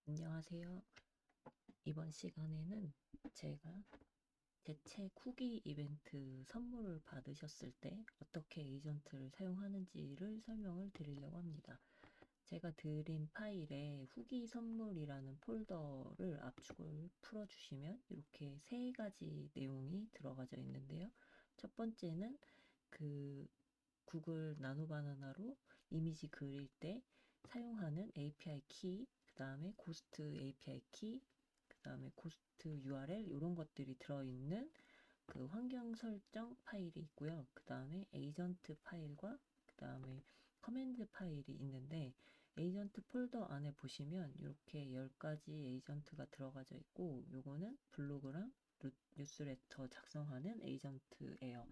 안녕하세요. 이번 시간에는 제가 제 책 후기 이벤트 선물을 받으셨을 때 어떻게 에이전트를 사용하는지를 설명을 드리려고 합니다. 제가 드린 파일에 후기 선물이라는 폴더를 압축을 풀어주시면 이렇게 세 가지 내용이 들어가져 있는데요. 첫 번째는 그 구글 나노 바나나로 이미지 그릴 때 사용하는 API 키, 그 다음에 고스트 API 키, 그 다음에 고스트 URL 이런 것들이 들어있는 그 환경 설정 파일이 있고요. 그 다음에 에이전트 파일과 그 다음에 커맨드 파일이 있는데 에이전트 폴더 안에 보시면 이렇게 10가지 에이전트가 들어가져 있고 요거는 블로그랑 뉴스레터 작성하는 에이전트예요.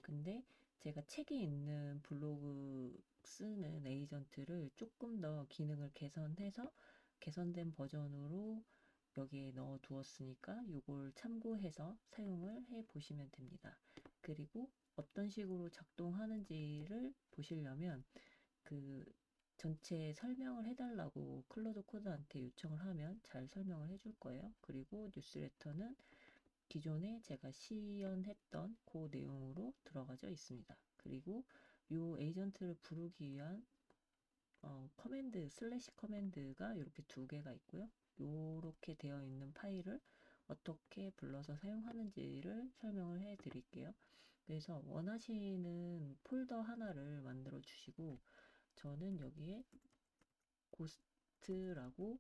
근데 제가 책에 있는 블로그 쓰는 에이전트를 조금 더 기능을 개선해서 개선된 버전으로 여기에 넣어 두었으니까 이걸 참고해서 사용을 해 보시면 됩니다. 그리고 어떤 식으로 작동하는지를 보시려면 그 전체 설명을 해달라고 클로드 코드한테 요청을 하면 잘 설명을 해줄 거예요. 그리고 뉴스레터는 기존에 제가 시연했던 그 내용으로 들어가져 있습니다. 그리고 이 에이전트를 부르기 위한 커맨드 슬래시 커맨드가 이렇게 두 개가 있고요. 이렇게 되어 있는 파일을 어떻게 불러서 사용하는지를 설명을 해 드릴게요. 그래서 원하시는 폴더 하나를 만들어 주시고 저는 여기에 고스트라고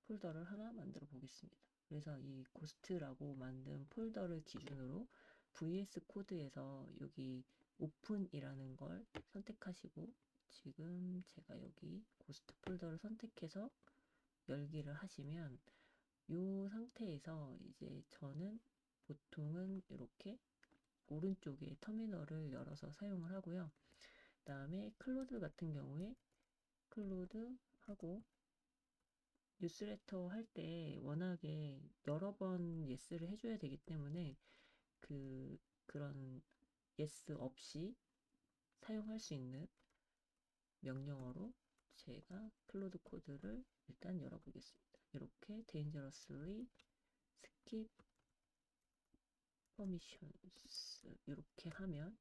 폴더를 하나 만들어 보겠습니다. 그래서 이 고스트라고 만든 폴더를 기준으로 VS 코드에서 여기 오픈이라는 걸 선택하시고 지금 제가 여기 고스트 폴더를 선택해서 열기를 하시면 이 상태에서 이제 저는 보통은 이렇게 오른쪽에 터미널을 열어서 사용을 하고요. 그 다음에 클로드 같은 경우에 클로드 하고 뉴스레터 할 때 워낙에 여러 번 예스를 해줘야 되기 때문에 그런 예스 없이 사용할 수 있는 명령어로 제가 클로드 코드를 일단 열어보겠습니다. 이렇게 dangerously skip permissions 이렇게 하면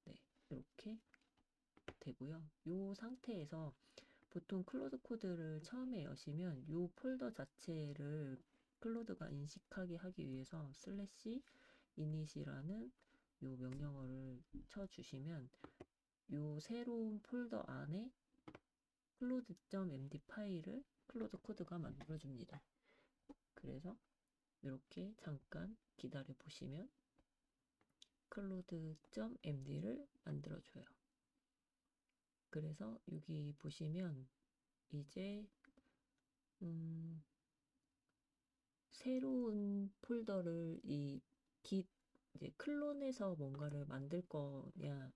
네 이렇게 되고요. 이 상태에서 보통 클로드 코드를 처음에 여시면 이 폴더 자체를 클로드가 인식하게 하기 위해서 슬래시 이닛이라는 이 명령어를 쳐주시면 이 새로운 폴더 안에 클로드.md 파일을 클로드 코드가 만들어줍니다. 그래서 이렇게 잠깐 기다려 보시면 클로드.md를 만들어줘요. 그래서 여기 보시면 이제 음, 새로운 폴더를 이제 클론에서 뭔가를 만들 거냐가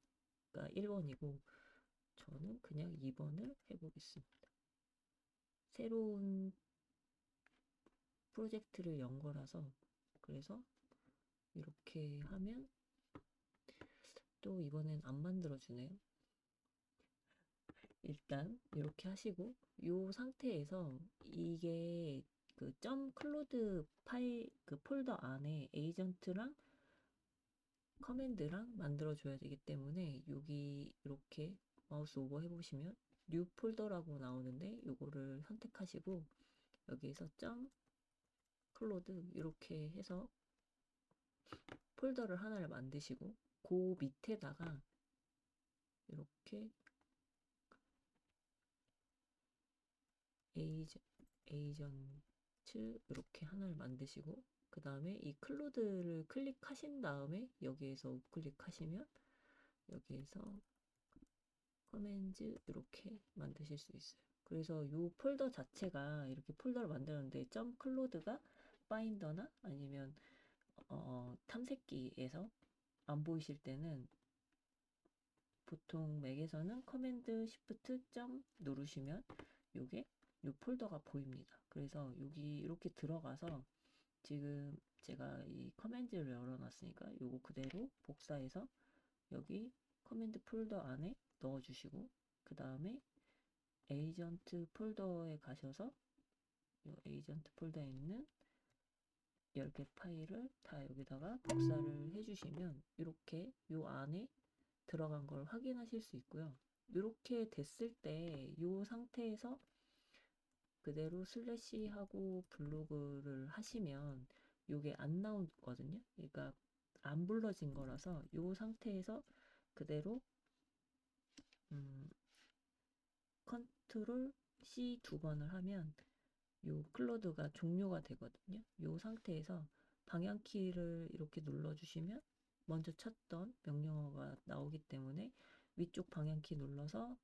1번이고 저는 그냥 2번을 해보겠습니다. 새로운 프로젝트를 연 거라서 그래서 이렇게 하면 또 이번엔 안 만들어 주네요. 일단 이렇게 하시고 이 상태에서 이게 그 점 클로드 파일 그 폴더 안에 에이전트랑 커맨드랑 만들어 줘야 되기 때문에 여기 이렇게 마우스 오버 해보시면 뉴 폴더라고 나오는데 요거를 선택하시고 여기에서 점 클로드 이렇게 해서 폴더를 하나를 만드시고 그 밑에다가 이렇게 에이전, 에이전트 이렇게 하나를 만드시고 그 다음에 이 클로드를 클릭하신 다음에 여기에서 우클릭하시면 여기에서 커맨드 이렇게 만드실 수 있어요. 그래서 이 폴더 자체가 이렇게 폴더를 만들었는데 점 클로드가 파인더나 아니면 탐색기에서 안 보이실 때는 보통 맥에서는 커맨드 시프트 점 누르시면 요게 요 폴더가 보입니다. 그래서 여기 이렇게 들어가서 지금 제가 이 커맨드를 열어놨으니까 요거 그대로 복사해서 여기 커맨드 폴더 안에 넣어주시고 그 다음에 에이전트 폴더에 가셔서 이 에이전트 폴더에 있는 10개 파일을 다 여기다가 복사를 해주시면 이렇게 요 안에 들어간 걸 확인하실 수 있고요. 이렇게 됐을 때 이 상태에서 그대로 슬래시 하고 블로그를 하시면 이게 안 나오거든요. 그러니까 안 불러진 거라서 이 상태에서 그대로 컨트롤 C 2번을 하면 요 클로드가 종료가 되거든요. 요 상태에서 방향키를 이렇게 눌러주시면 먼저 쳤던 명령어가 나오기 때문에 위쪽 방향키 눌러서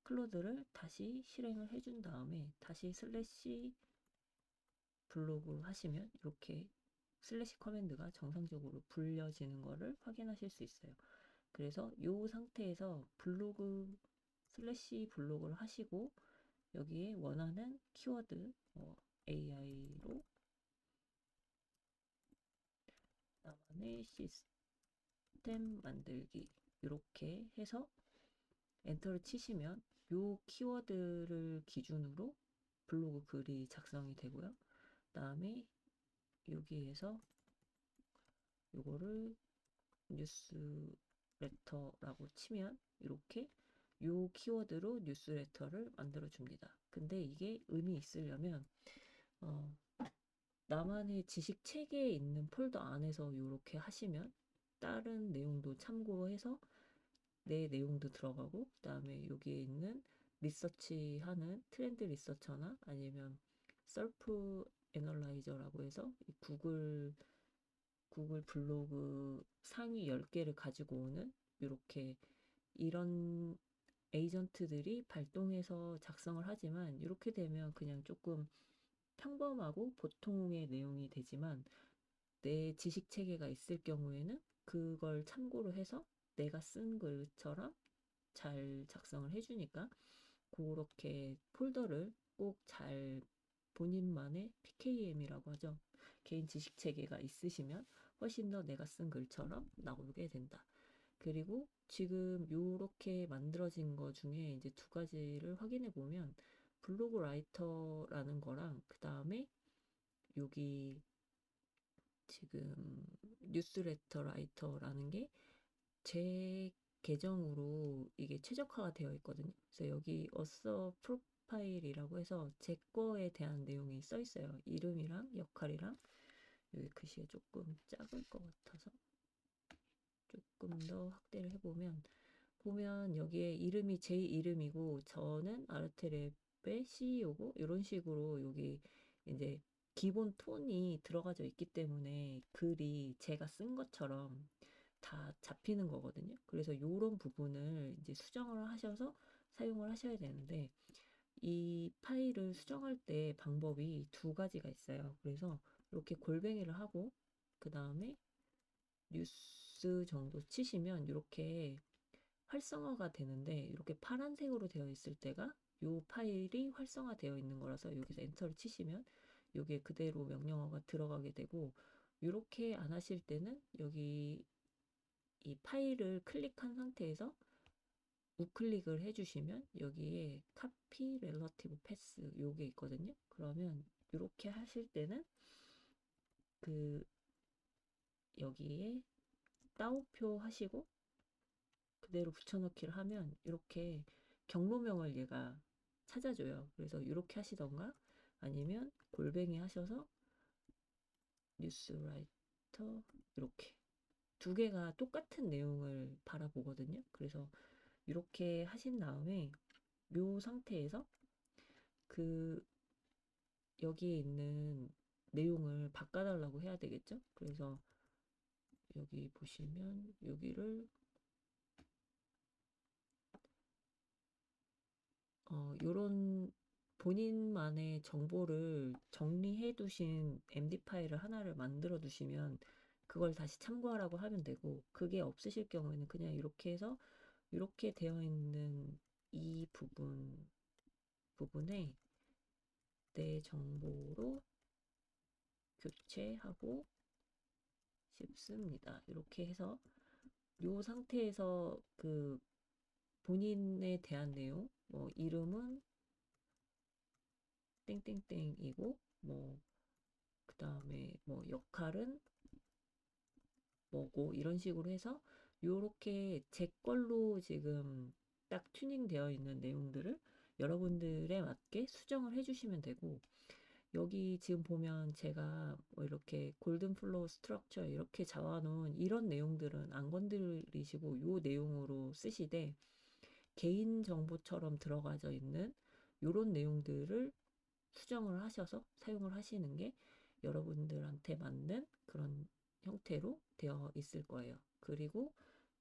클로드를 다시 실행을 해준 다음에 다시 슬래시 블로그 하시면 이렇게 슬래시 커맨드가 정상적으로 불려지는 거를 확인하실 수 있어요. 그래서 이 상태에서 블로그 슬래시 블로그를 하시고 여기에 원하는 키워드 AI로 나만의 시스템 만들기 이렇게 해서 엔터를 치시면 요 키워드를 기준으로 블로그 글이 작성이 되고요. 그 다음에 여기에서 요거를 뉴스레터라고 치면 이렇게 요 키워드로 뉴스레터를 만들어 줍니다. 근데 이게 의미 있으려면 나만의 지식 체계에 있는 폴더 안에서 이렇게 하시면 다른 내용도 참고해서 내 내용도 들어가고 그 다음에 여기에 있는 리서치하는 트렌드 리서처나 아니면 셀프 애널라이저라고 해서 구글 블로그 상위 10개를 가지고 오는 이렇게 이런 에이전트들이 발동해서 작성을 하지만 이렇게 되면 그냥 조금 평범하고 보통의 내용이 되지만 내 지식 체계가 있을 경우에는 그걸 참고로 해서 내가 쓴 글처럼 잘 작성을 해주니까 그렇게 폴더를 꼭 잘 본인만의 PKM이라고 하죠. 개인 지식 체계가 있으시면 훨씬 더 내가 쓴 글처럼 나오게 된다. 그리고 지금 요렇게 만들어진 거 중에 이제 두 가지를 확인해 보면 블로그 라이터라는 거랑 그 다음에 여기 지금 뉴스레터 라이터라는 게 제 계정으로 이게 최적화가 되어 있거든요. 그래서 여기 어서 프로파일이라고 해서 제 거에 대한 내용이 써 있어요. 이름이랑 역할이랑 여기 글씨가 조금 작을 것 같아서 조금 더 확대를 해보면 여기에 이름이 제 이름이고 저는 아르테랩의 CEO고 이런 식으로 여기 이제 기본 톤이 들어가져 있기 때문에 글이 제가 쓴 것처럼 다 잡히는 거거든요. 그래서 이런 부분을 이제 수정을 하셔서 사용을 하셔야 되는데 이 파일을 수정할 때 방법이 두 가지가 있어요. 그래서 이렇게 골뱅이를 하고 그 다음에 뉴스 정도 치시면 이렇게 활성화가 되는데 이렇게 파란색으로 되어 있을 때가 이 파일이 활성화되어 있는 거라서 여기서 엔터를 치시면 여기에 그대로 명령어가 들어가게 되고 이렇게 안 하실 때는 여기 이 파일을 클릭한 상태에서 우클릭을 해주시면 여기에 카피 렐러티브 패스 요게 있거든요. 그러면 이렇게 하실 때는 그 여기에 따옴표 하시고 그대로 붙여넣기를 하면 이렇게 경로명을 얘가 찾아줘요. 그래서 이렇게 하시던가 아니면 골뱅이 하셔서 뉴스라이터 이렇게 두 개가 똑같은 내용을 바라보거든요. 그래서 이렇게 하신 다음에 요 상태에서 그 여기에 있는 내용을 바꿔달라고 해야 되겠죠? 그래서 여기 보시면 여기를 요런 본인만의 정보를 정리해 두신 MD 파일을 하나를 만들어 두시면 그걸 다시 참고하라고 하면 되고 그게 없으실 경우에는 그냥 이렇게 해서 이렇게 되어 있는 이 부분에 내 정보로 교체하고 싶습니다. 이렇게 해서 요 상태에서 그 본인에 대한 내용, 뭐 이름은 땡땡땡이고 뭐 그다음에 뭐 역할은 뭐고 이런 식으로 해서 요렇게 제 걸로 지금 딱 튜닝되어 있는 내용들을 여러분들에 맞게 수정을 해주시면 되고, 여기 지금 보면 제가 뭐 이렇게 골든 플로우 스트럭처 이렇게 잡아놓은 이런 내용들은 안 건드리시고 요 내용으로 쓰시되, 개인 정보처럼 들어가져 있는 요런 내용들을 수정을 하셔서 사용을 하시는 게 여러분들한테 맞는 그런 형태로 되어 있을 거예요. 그리고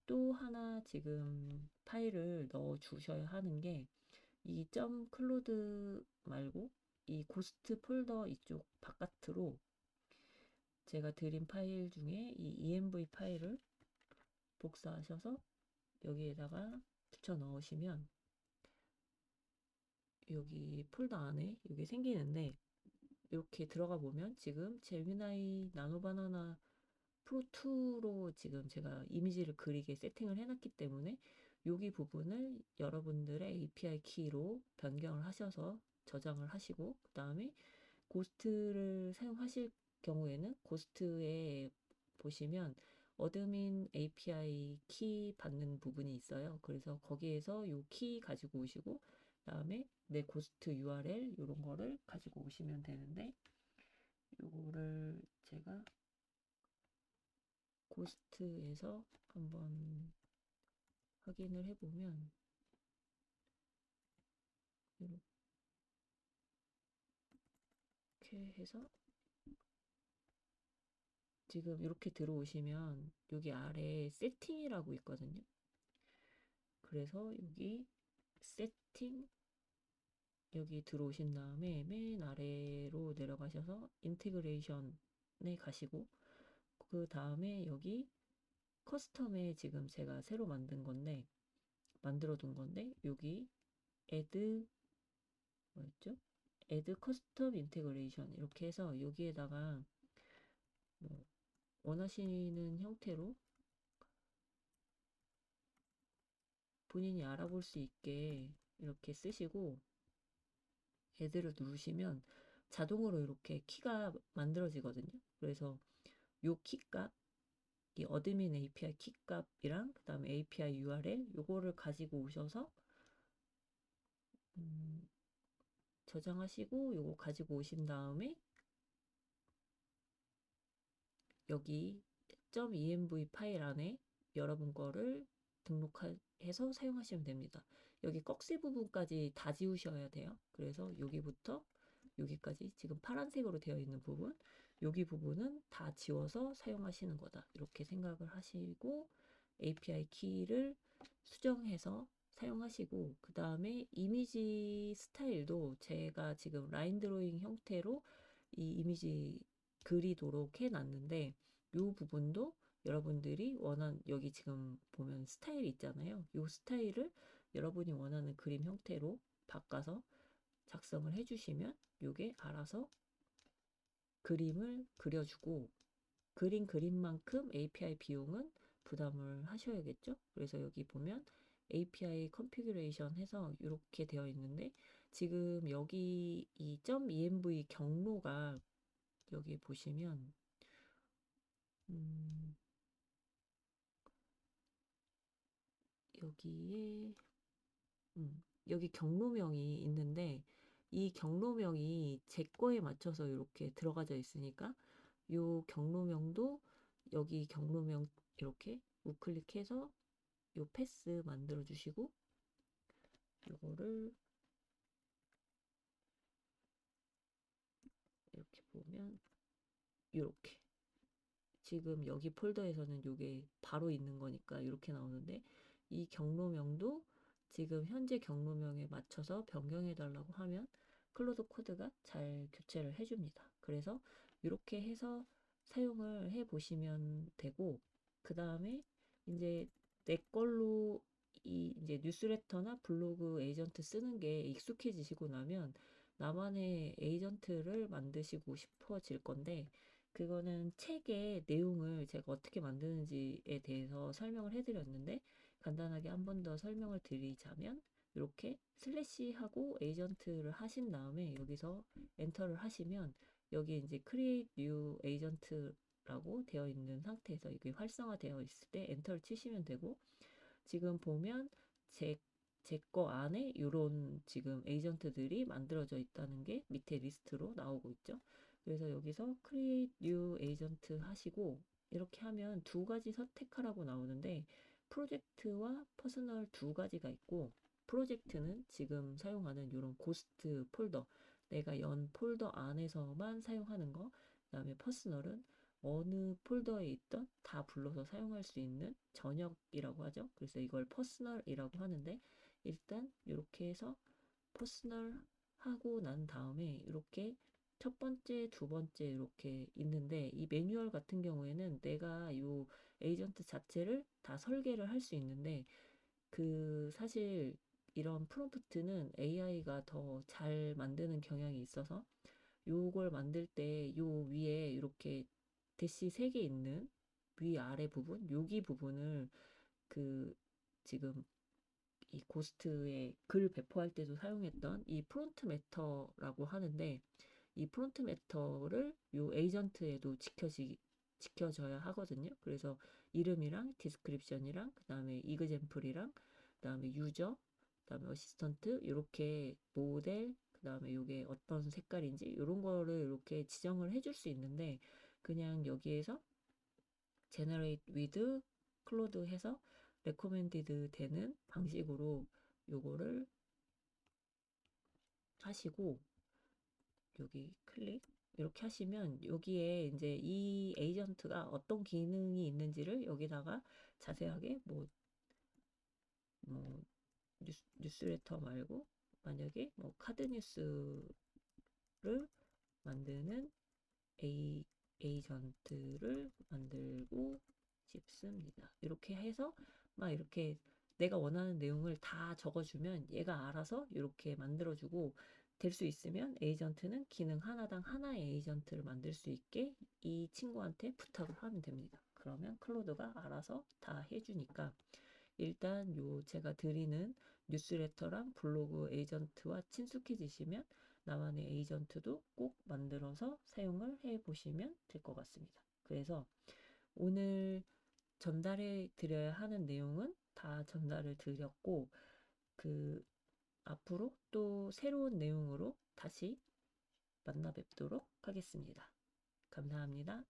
또 하나 지금 파일을 넣어 주셔야 하는 게, 이 점 클로드 말고 이 고스트 폴더 이쪽 바깥으로 제가 드린 파일 중에 이 env 파일을 복사하셔서 여기에다가 붙여 넣으시면 여기 폴더 안에 이게 생기는데, 이렇게 들어가 보면 지금 제미나이 나노바나나 프로2로 지금 제가 이미지를 그리게 세팅을 해놨기 때문에 여기 부분을 여러분들의 API 키로 변경을 하셔서 저장을 하시고, 그 다음에 고스트를 사용하실 경우에는 고스트에 보시면 어드민 API 키 받는 부분이 있어요. 그래서 거기에서 요 키 가지고 오시고, 그다음에 내 고스트 URL 이런 거를 가지고 오시면 되는데, 요거를 제가 고스트에서 한번 확인을 해보면 이렇게 해서 지금 이렇게 들어오시면 여기 아래 세팅이라고 있거든요. 그래서 여기 세팅 여기 들어오신 다음에 맨 아래로 내려가셔서 인테그레이션에 가시고, 그 다음에 여기 커스텀에 지금 제가 새로 만들어 둔 건데 여기 add 뭐였죠? add custom integration 이렇게 해서 여기에다가 뭐 원하시는 형태로 본인이 알아볼 수 있게 이렇게 쓰시고 add를 누르시면 자동으로 이렇게 키가 만들어지거든요. 그래서 요 키값, 이 어드민 API 키값이랑 그 다음에 API URL 요거를 가지고 오셔서 저장하시고 요거 가지고 오신 다음에 여기 .env 파일 안에 여러분 거를 등록해서 사용하시면 됩니다. 여기 꺽쇠 부분까지 다 지우셔야 돼요. 그래서 여기부터 여기까지 지금 파란색으로 되어 있는 부분, 여기 부분은 다 지워서 사용하시는 거다, 이렇게 생각을 하시고 API 키를 수정해서 사용하시고, 그 다음에 이미지 스타일도 제가 지금 라인 드로잉 형태로 이 이미지 그리도록 해놨는데, 이 부분도 여러분들이 여기 지금 보면 스타일 있잖아요. 이 스타일을 여러분이 원하는 그림 형태로 바꿔서 작성을 해주시면 이게 알아서 그림을 그려주고, 그린 그림만큼 API 비용은 부담을 하셔야겠죠. 그래서 여기 보면 API 컨피규레이션 해서 이렇게 되어 있는데, 지금 여기 이 .env 경로가 여기 보시면 여기에 여기 경로명이 있는데, 이 경로명이 제 거에 맞춰서 이렇게 들어가져 있으니까 요 경로명도 여기 경로명 이렇게 우클릭해서 요 패스 만들어 주시고, 요거를 이렇게 보면 이렇게 지금 여기 폴더에서는 요게 바로 있는 거니까 이렇게 나오는데, 이 경로명도 지금 현재 경로명에 맞춰서 변경해 달라고 하면 클로드 코드가 잘 교체를 해줍니다. 그래서 이렇게 해서 사용을 해 보시면 되고, 그 다음에 이제 내 걸로 이 이제 뉴스레터나 블로그 에이전트 쓰는 게 익숙해지시고 나면 나만의 에이전트를 만드시고 싶어질 건데, 그거는 책의 내용을 제가 어떻게 만드는지에 대해서 설명을 해드렸는데, 간단하게 한 번 더 설명을 드리자면, 이렇게 슬래시하고 에이전트를 하신 다음에 여기서 엔터를 하시면 여기 이제 create new agent라고 되어 있는 상태에서 이게 활성화되어 있을 때 엔터를 치시면 되고, 지금 보면 제 거 안에 이런 지금 에이전트들이 만들어져 있다는 게 밑에 리스트로 나오고 있죠. 그래서 여기서 create new agent 하시고 이렇게 하면 두 가지 선택하라고 나오는데, 프로젝트와 퍼스널 두 가지가 있고, 프로젝트는 지금 사용하는 이런 고스트 폴더, 내가 연 폴더 안에서만 사용하는 거, 그다음에 퍼스널은 어느 폴더에 있던 다 불러서 사용할 수 있는 전역이라고 하죠. 그래서 이걸 퍼스널이라고 하는데, 일단 이렇게 해서 퍼스널 하고 난 다음에 이렇게 첫 번째, 두 번째 이렇게 있는데, 이 매뉴얼 같은 경우에는 내가 요 에이전트 자체를 다 설계를 할 수 있는데, 그 사실 이런 프롬프트는 AI가 더 잘 만드는 경향이 있어서 요걸 만들 때 요 위에 이렇게 대시 3개 있는 위아래 부분, 여기 부분을 그 지금 이 고스트의 글 배포할 때도 사용했던 이 프론트 매터라고 하는데, 이 프론트 매터를 요 에이전트에도 지켜져야 하거든요. 그래서 이름이랑 디스크립션이랑 그다음에 이그젬플이랑 그다음에 유저, 그다음에 어시스턴트, 이렇게 모델, 그다음에 요게 어떤 색깔인지 이런 거를 이렇게 지정을 해줄 수 있는데, 그냥 여기에서 generate with 클로드 해서 recommended 되는 방식으로 요거를 하시고, 여기 클릭 이렇게 하시면 여기에 이제 이 에이전트가 어떤 기능이 있는지를 여기다가 자세하게 뭐 뉴스레터 말고 만약에 뭐 카드 뉴스를 만드는 에이전트를 만들고 싶습니다. 이렇게 해서 막 이렇게 내가 원하는 내용을 다 적어주면 얘가 알아서 이렇게 만들어주고, 될 수 있으면 에이전트는 기능 하나당 하나의 에이전트를 만들 수 있게 이 친구한테 부탁을 하면 됩니다. 그러면 클로드가 알아서 다 해주니까, 일단 요 제가 드리는 뉴스레터랑 블로그 에이전트와 친숙해지시면 나만의 에이전트도 꼭 만들어서 사용을 해 보시면 될 것 같습니다. 그래서 오늘 전달해 드려야 하는 내용은 다 전달을 드렸고, 그 앞으로 또 새로운 내용으로 다시 만나 뵙도록 하겠습니다. 감사합니다.